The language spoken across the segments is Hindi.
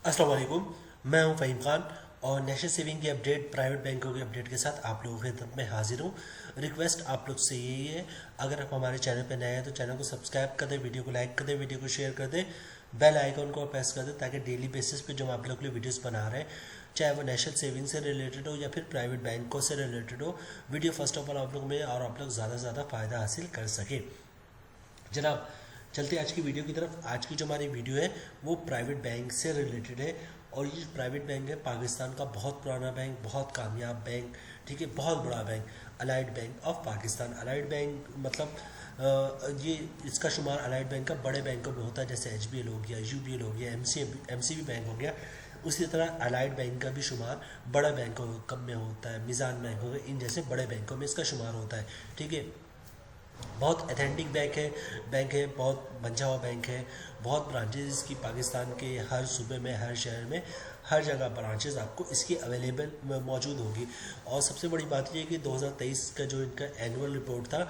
अस्सलाम वालेकुम। मैं हूं फ़हीम खान और नेशनल सेविंग की अपडेट, प्राइवेट बैंकों की अपडेट के साथ आप लोगों की खिदमत में हाजिर हूं। रिक्वेस्ट आप लोग से यही है, अगर आप हमारे चैनल पर नए हैं तो चैनल को सब्सक्राइब कर दें, वीडियो को लाइक कर दें, वीडियो को शेयर कर दें, बेल आइकन को प्रेस कर दें ताकि डेली बेसिस पे जो हम आप लोग के लिए वीडियोस बना रहे हैं, चाहे वो नेशनल सेविंग से रिलेटेड हो या फिर प्राइवेट बैंकों से रिलेटेड हो, वीडियो फर्स्ट ऑफ ऑल आप लोग में और आप लोग ज़्यादा से ज़्यादा फ़ायदा हासिल कर सके। जनाब, चलते आज की वीडियो की तरफ। आज की जो हमारी वीडियो है वो प्राइवेट बैंक से रिलेटेड है और ये प्राइवेट बैंक है पाकिस्तान का बहुत पुराना बैंक, बहुत कामयाब बैंक, ठीक है, बहुत बड़ा bank, allied bank of Pakistan. Allied bank मतलब ये इसका शुमार अलाइड बैंक का बड़े बैंकों में होता है, जैसे HBL हो गया, UBL हो गया, MCB बैंक हो गया। उसी तरह अलाइड बैंक का भी शुमार बड़ा बैंकों कम में होता है, मिज़ान बैंक हो गए, इन जैसे बड़े बैंकों में इसका शुमार होता है, ठीक है। बहुत अथेंटिक बैंक है, बहुत बंझा हुआ बैंक है, बहुत ब्रांचेज इसकी पाकिस्तान के हर सूबे में, हर शहर में, हर जगह ब्रांचेज आपको इसकी अवेलेबल मौजूद होगी। और सबसे बड़ी बात यह है कि 2023 का जो इनका एनुअल रिपोर्ट था,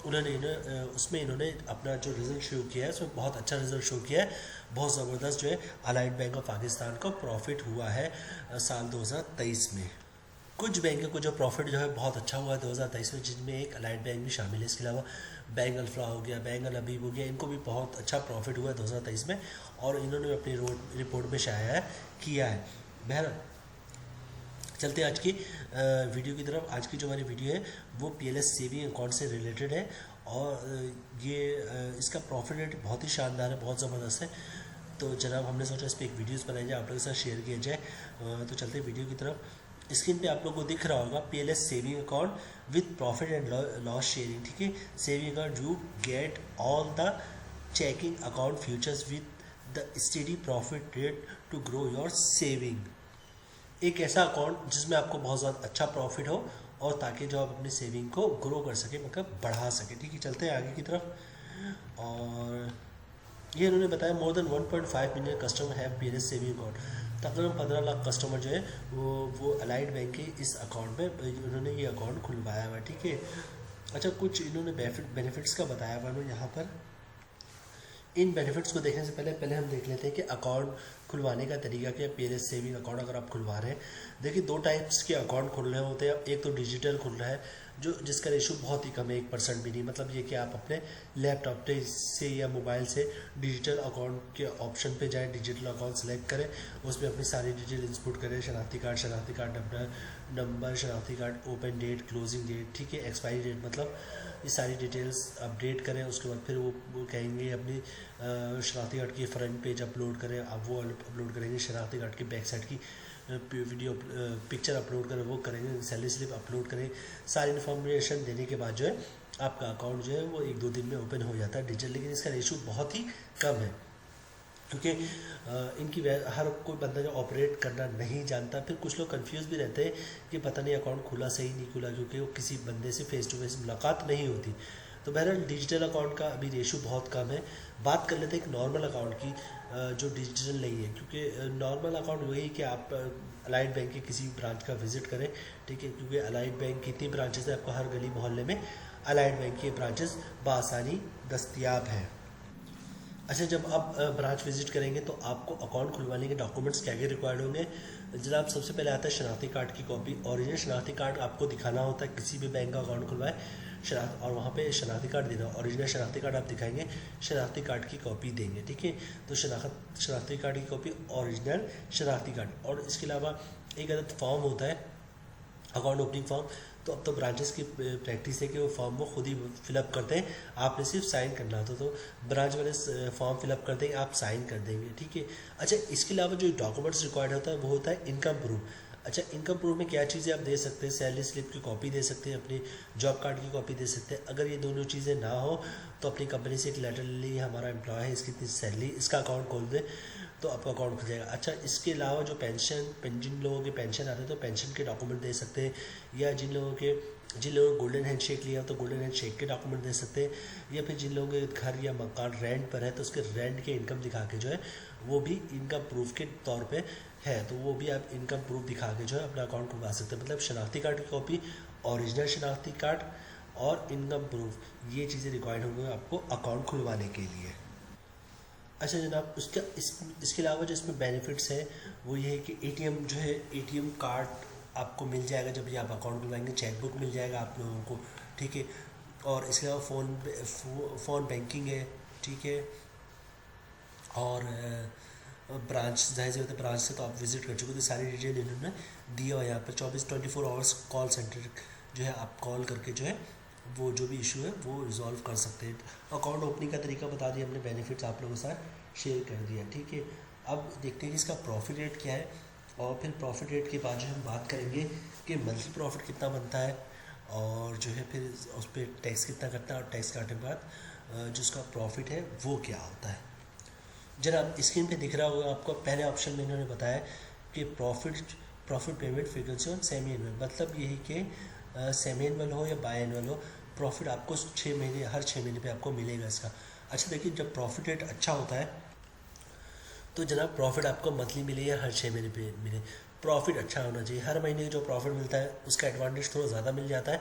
उसमें इन्होंने अपना जो रिज़ल्ट शो किया है उसमें बहुत अच्छा रिज़ल्ट शो किया है। बहुत ज़बरदस्त जो है अलाइड बैंक ऑफ पाकिस्तान को प्रॉफिट हुआ है साल 2023 में। कुछ बैंकों को जो प्रॉफिट जो है बहुत अच्छा हुआ है 2023 में, जिनमें एक अलाइड बैंक भी शामिल है। इसके अलावा बैंक अल्फ्रा हो गया, बैंक अल अबीब हो गया, इनको भी बहुत अच्छा प्रॉफिट हुआ है 2023 में और इन्होंने अपनी रिपोर्ट में शाया किया है। बहरहाल, चलते आज की वीडियो की तरफ। आज की जो हमारी वीडियो है वो PLS सेविंग अकाउंट से रिलेटेड है और ये इसका प्रॉफिट रेट बहुत ही शानदार है, बहुत ज़बरदस्त है। तो जनाब, हमने सोचा इस पर एक वीडियोस बनाई जाए, आप लोगों के साथ शेयर किया जाए। तो चलते वीडियो की तरफ। स्क्रीन पे आप लोगों को दिख रहा होगा PLS saving account with profit and loss sharing, ठीक है। Saving account, you get all the checking account futures with the steady profit rate to grow your saving. एक ऐसा अकाउंट जिसमें आपको बहुत ज़्यादा अच्छा प्रॉफिट हो और ताकि जो आप अपनी सेविंग को ग्रो कर सके, मतलब बढ़ा सके, ठीक है। चलते हैं आगे की तरफ। और ये इन्होंने बताया more than 1.5 million customer have PLS saving account. तकरीबन 15 लाख कस्टमर जो है वो अलाइड बैंक के इस अकाउंट में इन्होंने ये अकाउंट खुलवाया हुआ है, ठीक है। अच्छा, कुछ इन्होंने बेनिफिट्स का बताया हुआ है यहाँ पर। इन बेनिफिट्स को देखने से पहले हम देख लेते हैं कि अकाउंट खुलवाने का तरीका क्या है। PLS सेविंग अकाउंट अगर आप खुलवा रहे हैं, देखिए दो टाइप्स के अकाउंट खुल रहे होते हैं। एक तो डिजिटल खुल रहा है जो जिसका रेशो बहुत ही कम है, 1% भी नहीं। मतलब ये कि आप अपने लैपटॉप से या मोबाइल से डिजिटल अकाउंट के ऑप्शन पे जाएं, डिजिटल अकाउंट सेलेक्ट करें, उसमें अपनी सारी डिटेल इनपुट करें, शनाख्ती कार्ड नंबर, शनाख्ती card open date, closing date, ठीक है, एक्सपायरी डेट, मतलब ये सारी डिटेल्स अपडेट करें। उसके बाद फिर वो कहेंगे अपनी शनाख्ती कार्ड की फ्रंट पेज अपलोड करें, अब वो अपलोड करेंगे। शनाख्ती कार्ड की बैक साइड की वीडियो पिक्चर अपलोड करें, वो करेंगे। सैलरी स्लिप अपलोड करें। सारी इन्फॉर्मेशन देने के बाद जो है आपका अकाउंट जो है वो 1-2 दिन में ओपन हो जाता है डिजिटल। लेकिन इसका रेशो बहुत ही कम है क्योंकि इनकी हर कोई बंदा जो ऑपरेट करना नहीं जानता। फिर कुछ लोग कंफ्यूज भी रहते हैं कि पता नहीं अकाउंट खुला सही नहीं खुला, क्योंकि वो किसी बंदे से फेस टू फेस मुलाकात नहीं होती। तो बहरहाल डिजिटल अकाउंट का अभी रेशो बहुत कम है। बात कर लेते हैं एक नॉर्मल अकाउंट की जो डिजिटल नहीं है, क्योंकि नॉर्मल अकाउंट वही है कि आप अलाइड बैंक के किसी ब्रांच का विजिट करें, ठीक है, क्योंकि अलाइड बैंक की इतनी ब्रांचेस है, आपको हर गली मोहल्ले में अलाइड बैंक के ब्रांचेस बआसानी दस्तियाब हैं। अच्छा, जब आप ब्रांच विजिट करेंगे तो आपको अकाउंट खुलवाने के डॉक्यूमेंट्स क्या क्या रिक्वायर्ड होंगे। जनाब, सबसे पहले आता है शनाख्ती कार्ड की कॉपी। ओरिजिनल शनाख्ती कार्ड आपको दिखाना होता है किसी भी बैंक का अकाउंट खुलवाए और वहाँ पे शनाख्ती कार्ड देना। ओरिजिनल शनाख्ती कार्ड आप दिखाएंगे, शनाख्ती कार्ड की कॉपी देंगे, ठीक है। तो शनाख्ती कार्ड की कॉपी, ओरिजिनल शनाख्ती कार्ड, और इसके अलावा एक अदद फॉर्म होता है, अकाउंट ओपनिंग फॉर्म। तो अब तो ब्रांचेस की प्रैक्टिस है कि वो फॉर्म वो खुद ही फिलअप करते हैं, आपने सिर्फ साइन करना होता। तो ब्रांच वाले फॉर्म फिलअप कर देंगे, आप साइन कर देंगे, ठीक है। अच्छा, इसके अलावा जो डॉक्यूमेंट्स रिक्वायर्ड होता है वो होता है इनकम प्रूफ। अच्छा, इनकम प्रूफ में क्या चीज़ें आप दे सकते हैं, सैलरी स्लिप की कॉपी दे सकते हैं, अपनी जॉब कार्ड की कॉपी दे सकते हैं। अगर ये दोनों चीज़ें ना हो तो अपनी कंपनी से एक लेटर ले लीजिए, हमारा एम्प्लॉय है, इसकी इतनी सैलरी, इसका अकाउंट खोल दें तो आपका अकाउंट खुल जाएगा। अच्छा, इसके अलावा जो जिन लोगों के पेंशन आते हैं तो पेंशन के डॉक्यूमेंट दे सकते हैं, या जिन लोगों ने गोल्डन हैंड शेक लिया तो गोल्डन हैंड शेक के डॉक्यूमेंट दे सकते हैं, या फिर जिन लोगों के घर या मकान रेंट पर है तो उसके रेंट के इनकम दिखा के जो है वो भी इनकम प्रूफ के तौर पे है, तो वो भी आप इनकम प्रूफ दिखा के जो है अपना अकाउंट खुलवा सकते हैं। मतलब शनाख्ती कार्ड की कॉपी, ओरिजिनल शनाख्ती कार्ड और इनकम प्रूफ, ये चीज़ें रिक्वायर्ड होंगे आपको अकाउंट खुलवाने के लिए। अच्छा जनाब, इसके अलावा जो इसमें बेनिफिट्स है वो ये है कि एटीएम जो है, एटीएम कार्ड आपको मिल जाएगा जब ये आप अकाउंट खुलवाएंगे, चेकबुक मिल जाएगा आप लोगों को, ठीक है। और इसके अलावा फ़ोन बैंकिंग है, ठीक है। और ब्रांच जाहिर सी बात है, ब्रांच से तो आप विज़िट कर चुके थे, सारी डिटेल इन्होंने दिया हुआ है यहाँ पर। 24 आवर्स कॉल सेंटर जो है, आप कॉल करके जो है वो जो भी इशू है वो रिजॉल्व कर सकते हैं। अकाउंट ओपनिंग का तरीका बता दिया हमने, बेनिफिट्स आप लोगों के साथ शेयर कर दिया, ठीक है। अब देखते हैं कि इसका प्रॉफिट रेट क्या है, और फिर प्रॉफिट रेट के बाद जो हम बात करेंगे कि मंथली प्रॉफिट कितना बनता है, और जो है फिर उस पर टैक्स कितना कटता है, और टैक्स काटने के बाद जो उसका प्रॉफिट है वो क्या होता है। जरा स्क्रीन पे दिख रहा होगा आपको, पहले ऑप्शन में इन्होंने बताया कि प्रॉफिट पेमेंट फ्रीक्वेंसी और सेमी एनुअल, मतलब ये है कि सेमी एनुअल हो या बाई एनुअल हो, प्रॉफिट आपको हर 6 महीने पे आपको मिलेगा इसका। अच्छा देखिए, जब प्रॉफिट रेट अच्छा होता है तो जनाब प्रॉफिट आपको मंथली मिले या हर 6 महीने पे मिले, प्रॉफिट अच्छा होना चाहिए। हर महीने जो प्रॉफिट मिलता है उसका एडवांटेज थोड़ा ज़्यादा मिल जाता है,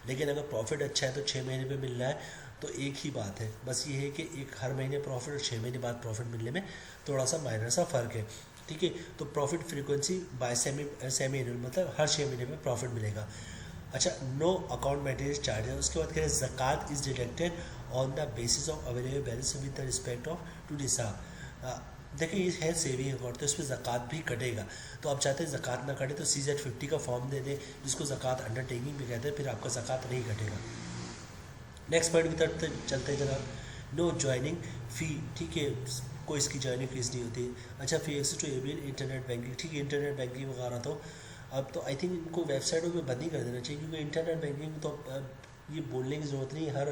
लेकिन अगर प्रॉफिट अच्छा है तो 6 महीने पे मिल रहा है तो एक ही बात है, बस ये है कि एक हर महीने प्रॉफिट और 6 महीने बाद प्रॉफिट मिलने में थोड़ा सा माइनर सा फ़र्क है, ठीक है। तो profit frequency bye semi annual, मतलब हर 6 महीने में प्रॉफिट मिलेगा। अच्छा, नो अकाउंट मेंटेनेंस चार्जेस, उसके बाद कह रहे हैं ज़कात is deducted on the basis of available balance with the respect of to निसाब। देखिए, ये है सेविंग अकाउंट तो इसमें ज़कात भी कटेगा, तो आप चाहते हैं ज़कात ना कटे तो CZ50 का फॉर्म दे दें, जिसको ज़कात अंडरटेकिंग भी कहते हैं, फिर आपका ज़कात नहीं कटेगा। नेक्स्ट पॉइंट की तरफ चलते हैं जनाब, नो ज्वाइनिंग फ़ी, ठीक है, कोई इसकी ज्वाइनिंग फीस नहीं होती। अच्छा, fee access to ABL internet banking, ठीक है, इंटरनेट बैंकिंग वगैरह तो अब तो आई थिंक इनको वेबसाइटों पे बंद ही कर देना चाहिए, क्योंकि इंटरनेट बैंकिंग तो ये बोलने की ज़रूरत नहीं, हर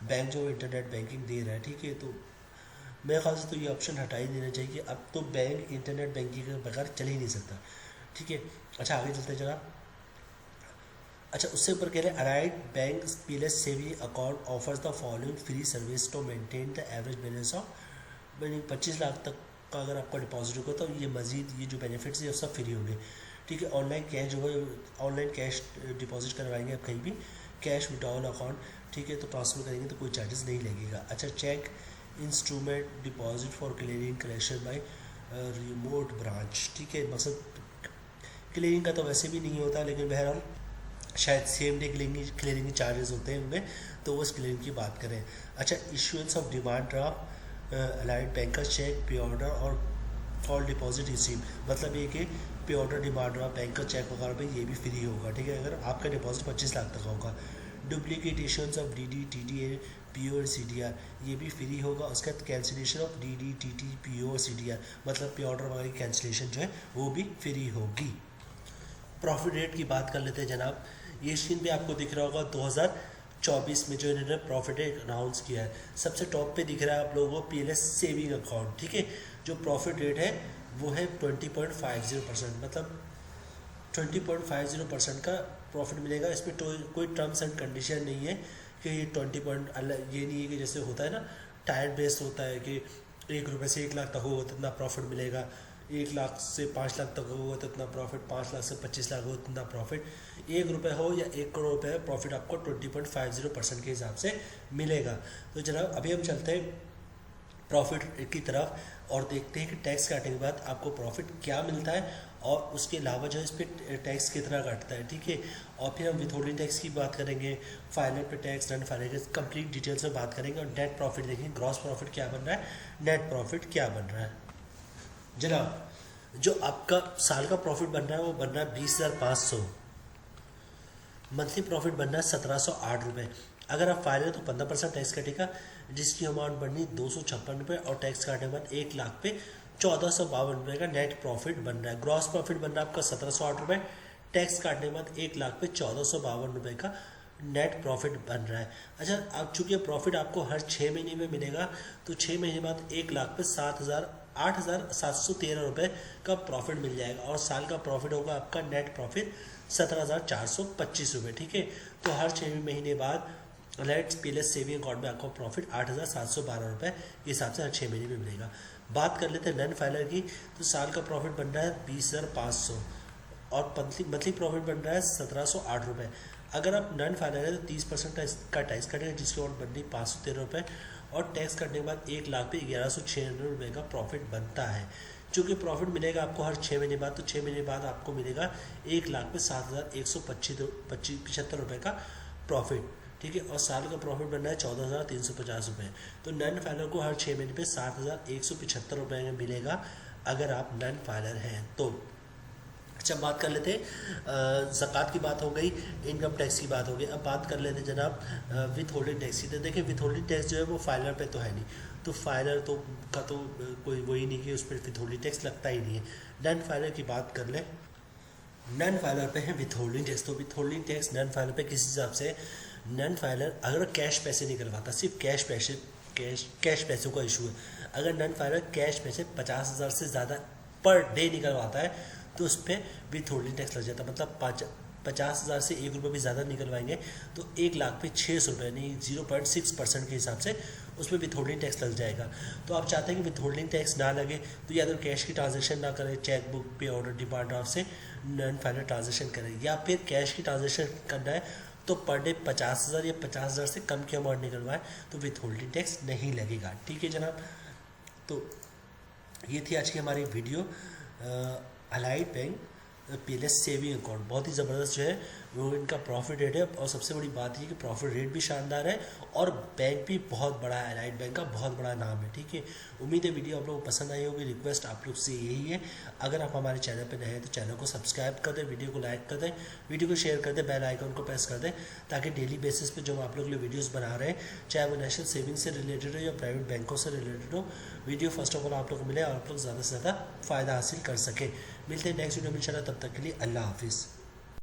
बैंक जो इंटरनेट बैंकिंग दे रहा है, ठीक है। तो मेरे ख्याल से तो ये ऑप्शन हटा ही देना चाहिए कि अब तो बैंक इंटरनेट बैंकिंग के बगैर चल ही नहीं सकता, ठीक है। अच्छा, आगे चलते जरा। अच्छा, उससे ऊपर कह रहे हैं alright bank PLS saving account offers the following free service to maintain the average balance of, यानी 25 लाख तक का अगर आपका डिपॉजिट होगा तो ये मजीद ये जो बेनिफिट्स है सब फ्री होंगे, ठीक है। ऑनलाइन कैश जो है, ऑनलाइन कैश डिपॉजिट करवाएंगे आप कहीं भी, कैश विड्रॉल अकाउंट, ठीक है, तो ट्रांसफ़र करेंगे तो कोई चार्जेस नहीं लगेगा। अच्छा, cheque instrument deposit for clearing collection by remote branch, ठीक है, मकसद क्लियरिंग का तो वैसे भी नहीं होता, लेकिन बहरहाल शायद सेम डे क्लियरिंग चार्जेस होते हैं उनमें, तो वो उस क्लियरिंग की बात करें। अच्छा, issuance of demand draft, Allied banker cheque, pay order और कॉल डिपॉजिट रिसीव, मतलब ये कि pay order, demand draft, banker cheque वगैरह पे ये भी फ्री होगा, ठीक है, अगर आपका डिपॉजिट 25 लाख तक होगा। Duplicate issuance of DD, TDA, PO और CDR, ये भी फ्री होगा। उसके बाद cancellation of DD, TT, PO और CDR, मतलब पे ऑर्डर वगैरह की कैंसिलेशन जो है वो भी फ्री होगी। प्रॉफिट रेट की बात कर लेते हैं जनाब, ये स्क्रीन पे आपको दिख रहा होगा 2024 में जो इन्होंने प्रॉफिट रेट अनाउंस किया है, सबसे टॉप पे दिख रहा है आप लोगों को PLS सेविंग अकाउंट, ठीक है। जो प्रॉफिट रेट है वो है 20.50%, मतलब 20.50% का प्रॉफिट मिलेगा। इसमें तो कोई टर्म्स एंड कंडीशन नहीं है कि ये 20 पॉइंट, ये नहीं है कि जैसे होता है ना टायर बेस्ड होता है कि 1 रुपये से 1 लाख तक होगा तो इतना प्रॉफिट मिलेगा, 1 लाख से 5 लाख तक होगा तो इतना प्रॉफिट, 5 लाख से 25 लाख हो तो इतना प्रॉफिट, 1 रुपये हो या 1 करोड़ रुपये प्रॉफिट आपको 20.50% के हिसाब से मिलेगा। तो जनाब अभी हम चलते हैं प्रॉफिट की तरफ और देखते हैं कि टैक्स काटने के बाद आपको प्रॉफिट क्या मिलता है, और उसके अलावा जो है इस पर टैक्स कितना काटता है, ठीक है। और फिर हम विथहोल्डिंग टैक्स की बात करेंगे, फाइनल पे tax, non final tax, complete details में बात करेंगे, और नेट प्रॉफिट देखेंगे, ग्रॉस प्रॉफिट क्या बन रहा है, नेट प्रॉफिट क्या बन रहा है। जनाब, जो आपका साल का प्रॉफिट बन रहा है वो बन रहा है 20,500, मंथली प्रॉफिट बन रहा है 1708 रुपये। अगर आप फाइल है तो 15% टैक्स कटेगा, जिसकी अमाउंट बननी 256 रुपये, और टैक्स काटने के बाद 1 लाख पे 1452 रुपये का नेट प्रॉफिट बन रहा है। ग्रॉस प्रॉफिट बन रहा है आपका 1708 रुपये, टैक्स काटने के बाद 1 लाख पे 1452 रुपये का नेट प्रॉफिट बन रहा है। अच्छा, अब चूँकि प्रॉफिट आपको हर 6 महीने में मिलेगा तो 6 महीने बाद 1 लाख पे 8,713 रुपये का प्रॉफिट मिल जाएगा, और साल का प्रॉफिट होगा आपका नेट प्रॉफिट 17,425 रुपये, ठीक है। तो हर 6 महीने बाद लेट्स PLS सेविंग अकाउंट में आपको प्रॉफिट 8,712 रुपये के हिसाब से हर 6 महीने में मिलेगा। बात कर लेते हैं नॉन फाइनल की, तो साल का प्रॉफिट बन रहा है 20,500, और मंथली प्रॉफिट बन रहा है 1,708 रुपये। अगर आप नॉन फाइनल है तो 30% का टैक्स कटेगा, जिसकी अमाउंट बन रही 513 रुपये, और टैक्स कटने के बाद 1 लाख पे 1196 रुपये का प्रॉफिट बनता है। चूँकि प्रॉफिट मिलेगा आपको हर 6 महीने बाद, तो 6 महीने बाद आपको मिलेगा 1 लाख पे 7,175 रुपये का प्रॉफिट, ठीक है। और साल का प्रॉफिट बन रहा है 14,350 रुपये। तो नन फाइलर को हर 6 महीने पे 7,175 रुपये में मिलेगा अगर आप नन फाइलर हैं तो। अच्छा, बात कर लेते हैं ज़कात की बात हो गई, इनकम टैक्स की बात हो गई। अब बात कर लेते हैं जनाब विथ होल्डिंग टैक्स की। तो देखिए विथ होल्डिंग टैक्स जो है वो फाइलर पे तो है नहीं, तो फाइलर तो का तो कोई वही नहीं कि उस पर विथ होल्डिंग टैक्स लगता ही नहीं है। नन फाइलर की बात कर लें, नन फाइलर पे है विथ होल्डिंग टैक्स। तो withholding tax non filer पे किस हिसाब से, नन फाइलर अगर कैश पैसे नहीं करवाता, सिर्फ कैश पैसों का इशू है, अगर नन फाइलर कैश पैसे 50,000 से ज़्यादा पर डे निकलवाता है तो उस पर विथ होल्डिंग टैक्स लग जाता है। मतलब 50,000 से 1 रुपये भी ज़्यादा निकलवाएंगे तो 1 लाख पे 600 रुपये यानी 0.6% के हिसाब से उसमें विथ होल्डिंग टैक्स लग जाएगा। तो आप चाहते हैं कि विथ होल्डिंग टैक्स ना लगे तो या तो कैश की ट्रांजैक्शन ना करें, चेक बुक पे ऑर्डर डिमांड ड्राफ्ट से नन फाइनल ट्रांजैक्शन करें, या फिर कैश की ट्रांजैक्शन करना है तो पर डे 50,000 या 50,000 से कम की अमाउंट निकलवाए तो विथ होल्डिंग टैक्स नहीं लगेगा, ठीक है जनाब। तो ये थी आज की हमारी video. Allied bank PLS saving account बहुत ही ज़बरदस्त जो है वो इनका प्रॉफिट रेट है, और सबसे बड़ी बात ये कि प्रॉफिट रेट भी शानदार है और बैंक भी बहुत बड़ा है, अलाइड बैंक का बहुत बड़ा नाम है, ठीक है। उम्मीद है वीडियो आप लोगों को पसंद आई होगी। रिक्वेस्ट आप लोग से यही है, अगर आप हमारे चैनल पर नए हैं तो चैनल को सब्सक्राइब कर दें, वीडियो को लाइक कर दें, वीडियो को शेयर कर दें, बेल आइकन को प्रेस कर दें, ताकि डेली बेसिस पे जो हम आप लोग के लिए वीडियोस बना रहे हैं, चाहे वो नेशनल सेविंग से रिलेटेड हो या प्राइवेट बैंकों से रिलेटेड हो, वीडियो फर्स्ट ऑफ ऑल आप लोग को मिले और आप लोग ज़्यादा से ज़्यादा फ़ायदा हासिल कर सकें। मिलते हैं नेक्स्ट वीडियो में इंशाल्लाह, तब तक के लिए अल्लाह हाफिज़।